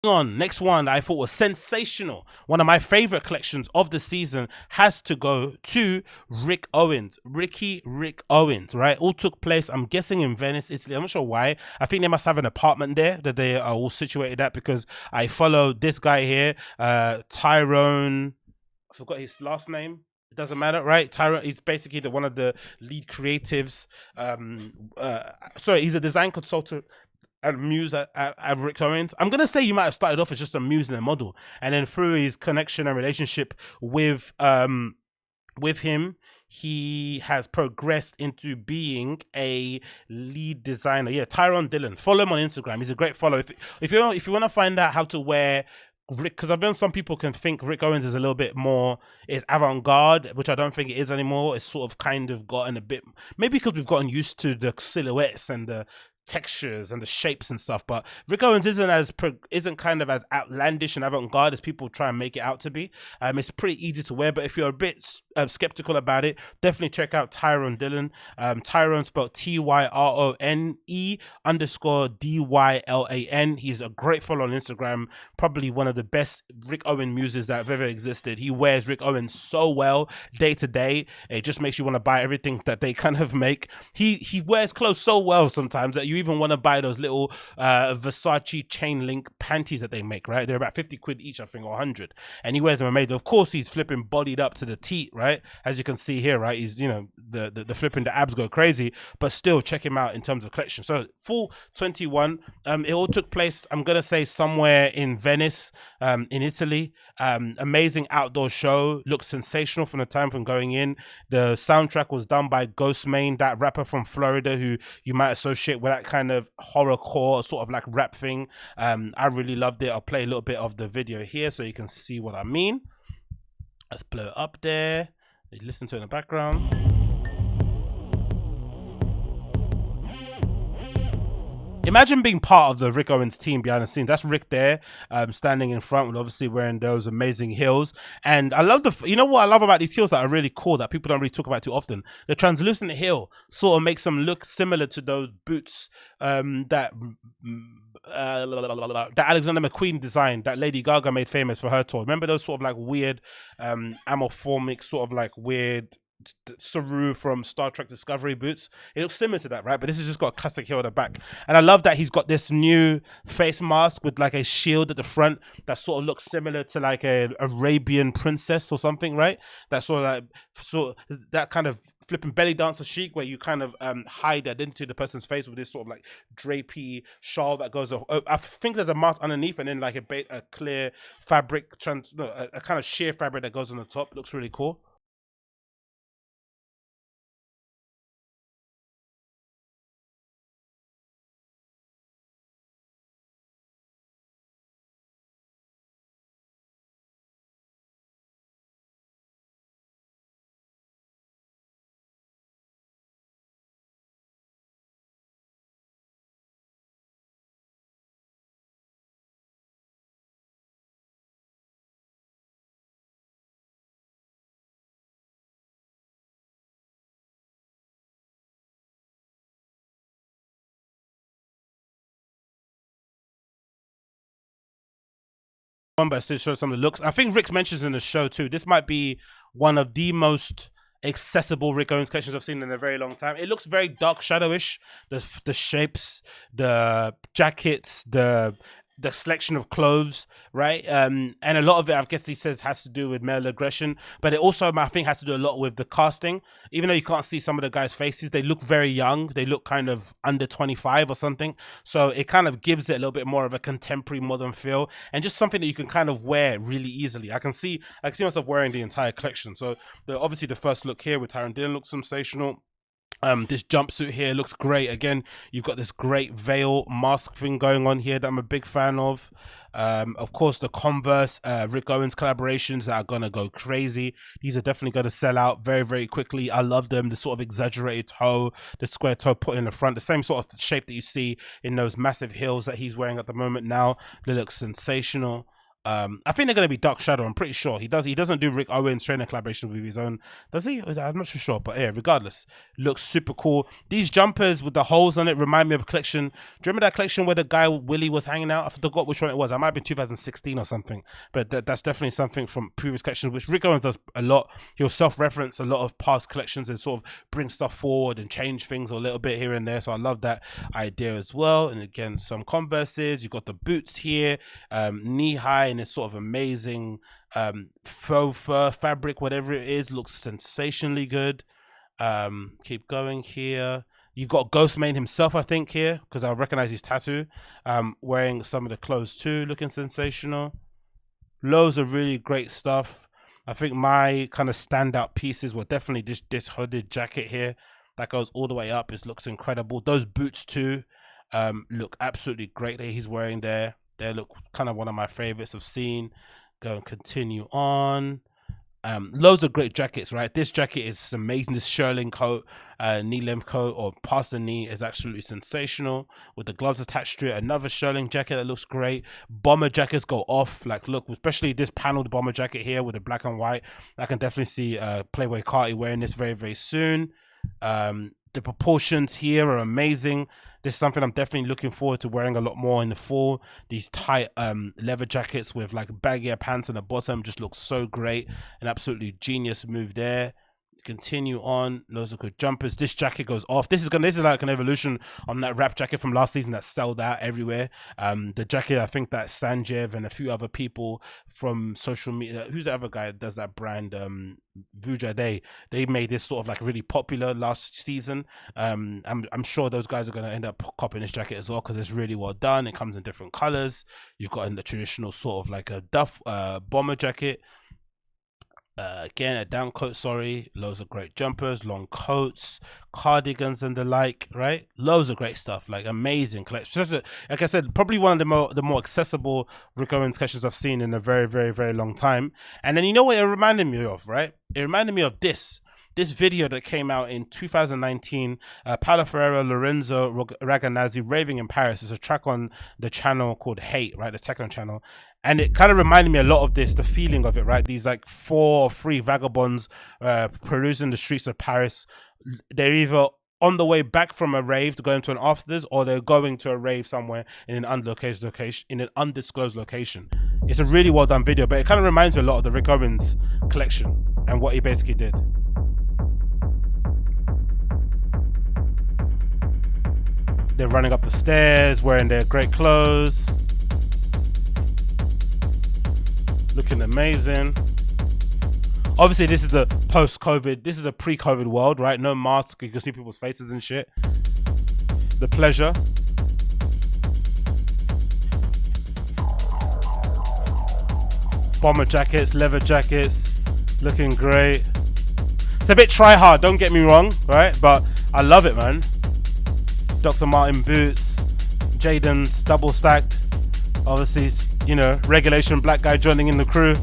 On next one that I thought was sensational, one of my favorite collections of the season, has to go to Rick Owens. Rick Owens, right? All took place, I'm guessing, in Venice, Italy. I'm not sure why. I think they must have an apartment there that they are all situated at, because I follow this guy here, Tyrone. I forgot his last name. It doesn't matter, right? Tyrone, he's basically one of the lead creatives. Sorry, he's a design consultant and muse at Rick Owens. I'm gonna say you might have started off as just a muse and a model, and then through his connection and relationship with him, he has progressed into being a lead designer. Yeah, Tyrone Dillon. Follow him on Instagram. He's a great follow. If you want to find out how to wear Rick, because I've been, some people can think Rick Owens is a little bit more, is avant-garde, which I don't think it is anymore. It's sort of kind of gotten a bit, maybe because we've gotten used to the silhouettes and the textures and the shapes and stuff, but Rick Owens isn't kind of as outlandish and avant-garde as people try and make it out to be. It's pretty easy to wear, but if you're a bit skeptical about it, definitely check out Tyrone Dillon. Tyrone spelled Tyrone_DYLAN. He's a great follow on Instagram, probably one of the best Rick Owens muses that have ever existed. He wears Rick Owens so well day to day, it just makes you want to buy everything that they kind of make. He wears clothes so well sometimes that you even want to buy those little Versace chain link panties that they make, right? They're about 50 quid each, I think, or 100, and he wears them amazing. Of course, he's flipping bodied up to the teat, right? As you can see here, right? He's, you know, the flipping, the abs go crazy, but still check him out in terms of collection. So full 21. It all took place, I'm gonna say, somewhere in Venice, in Italy. Amazing outdoor show, looked sensational from the time from going in. The soundtrack was done by Ghostmane, that rapper from Florida who you might associate with that kind of horrorcore sort of like rap thing. I really loved it. I'll play a little bit of the video here so you can see what I mean. Let's blow it up there. Listen to it in the background. Imagine being part of the Rick Owens team behind the scenes. That's Rick there, standing in front with obviously wearing those amazing heels. And I love you know what I love about these heels that are really cool that people don't really talk about too often? The translucent heel sort of makes them look similar to those boots that Alexander McQueen designed, that Lady Gaga made famous for her tour. Remember those sort of like weird amorphomic sort of like weird Saru from Star Trek Discovery boots? It looks similar to that, right? But this has just got a classic heel at the back, and I love that he's got this new face mask with like a shield at the front that sort of looks similar to like a Arabian princess or something, right? That that kind of flipping belly dancer chic, where you kind of hide that into the person's face with this sort of like drapey shawl that goes off. I think there's a mask underneath, and then like a clear fabric, a kind of sheer fabric that goes on the top. Looks really cool. But still show some of the looks. I think Rick mentions in the show too, this might be one of the most accessible Rick Owens collections I've seen in a very long time. It looks very dark shadowish. The shapes, the jackets, the selection of clothes, right? And a lot of it, I guess he says, has to do with male aggression, but it also, I think, has to do a lot with the casting. Even though you can't see some of the guys' faces, they look very young. They look kind of under 25 or something. So it kind of gives it a little bit more of a contemporary modern feel, and just something that you can kind of wear really easily. I can see myself wearing the entire collection. So obviously the first look here with Tyron Dillon looks sensational. This jumpsuit here looks great. Again, you've got this great veil mask thing going on here that I'm a big fan of. Of course, the Converse Rick Owens collaborations that are gonna go crazy. These are definitely gonna sell out very, very quickly. I love them. The sort of exaggerated toe, the square toe put in the front, the same sort of shape that you see in those massive heels that he's wearing at the moment now. They look sensational. I think they're gonna be Dark Shadow. I'm pretty sure he does. He doesn't do Rick Owens trainer collaboration with his own, does he? I'm not too sure, but yeah, regardless, looks super cool. These jumpers with the holes on it remind me of a collection. Do you remember that collection where the guy Willie was hanging out? I forgot which one it was. I might have been 2016 or something, but that's definitely something from previous collections, which Rick Owens does a lot. He'll self-reference a lot of past collections and sort of bring stuff forward and change things a little bit here and there. So I love that idea as well. And again, some Converses. You've got the boots here, knee high, in this sort of amazing faux fur fabric, whatever it is, looks sensationally good. Keep going here. You got Ghostmane himself, I think, here, because I recognize his tattoo. Wearing some of the clothes too, looking sensational. Loads of really great stuff. I think my kind of standout pieces were definitely this hooded jacket here that goes all the way up. It looks incredible. Those boots too look absolutely great that he's wearing there. They look kind of one of my favorites I've seen. Go and continue on. Loads of great jackets, right? This jacket is amazing. This shearling coat, knee length coat, or past the knee, is absolutely sensational with the gloves attached to it. Another shearling jacket that looks great. Bomber jackets go off. Like, look, especially this paneled bomber jacket here with the black and white. I can definitely see Playboy Carti wearing this very, very soon. The proportions here are amazing. This is something I'm definitely looking forward to wearing a lot more in the fall. These tight leather jackets with like baggier pants on the bottom just looks so great. An absolutely genius move there. Continue on. Loads of good jumpers. This jacket goes off. This is like an evolution on that rap jacket from last season that sold out everywhere. The jacket, I think that Sanjeev and a few other people from social media, who's the other guy that does that brand, Vuja Day, they made this sort of like really popular last season. I'm sure those guys are going to end up copying this jacket as well, because it's really well done. It comes in different colors. You've got in the traditional sort of like a duff bomber jacket. Again, a down coat, loads of great jumpers, long coats, cardigans and the like, right? Loads of great stuff, like amazing collection. Like I said, probably one of the more accessible Rick Owens collections I've seen in a very, very, very long time. And then you know what it reminded me of, right? It reminded me of this video that came out in 2019, Paolo Ferreira, Lorenzo Ragazzi, Raving in Paris. It's a track on the channel called Hate, right? The techno channel. And it kind of reminded me a lot of this, the feeling of it, right? These like 4 or 3 vagabonds perusing the streets of Paris. They're either on the way back from a rave to go into an afters, or they're going to a rave somewhere in an undisclosed location. It's a really well done video, but it kind of reminds me a lot of the Rick Owens collection and what he basically did. They're running up the stairs, wearing their great clothes. Looking amazing. Obviously, this is a post-COVID, this is a pre-COVID world, right? No mask, you can see people's faces and shit. The pleasure. Bomber jackets, leather jackets, looking great. It's a bit try-hard, don't get me wrong, right? But I love it, man. Dr. Martin boots, Jaden's double stacked. Obviously, you know, regulation black guy joining in the crew.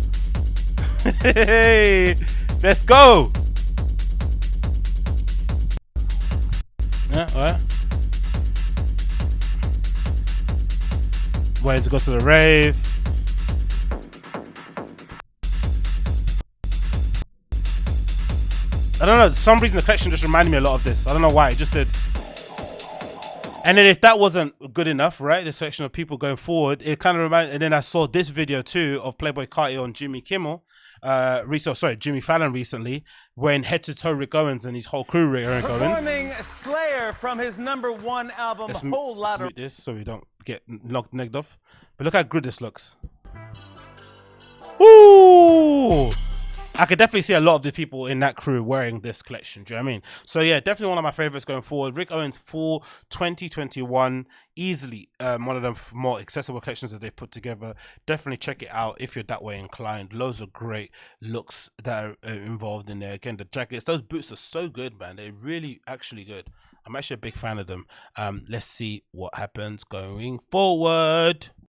Hey, let's go. Yeah, all right. Waiting to go to the rave. I don't know, for some reason the collection just reminded me a lot of this. I don't know why, it just did. And then if that wasn't good enough, right, the section of people going forward, it kind of reminded. And then I saw this video too of Playboy Carti on Jimmy Kimmel, Jimmy Fallon recently, wearing head to toe Rick Owens and his whole crew Rick Owens. Performing Slayer from his #1 album, Let's Whole Lot of. Mute this so we don't get negged off. But look how good this looks. Ooh! I could definitely see a lot of the people in that crew wearing this collection. Do you know what I mean? So yeah, definitely one of my favorites going forward. Rick Owens Fall 2021, easily one of the more accessible collections that they've put together. Definitely check it out if you're that way inclined. Loads of great looks that are involved in there. Again, the jackets, those boots are so good, man. They're really actually good. I'm actually a big fan of them. Let's see what happens going forward.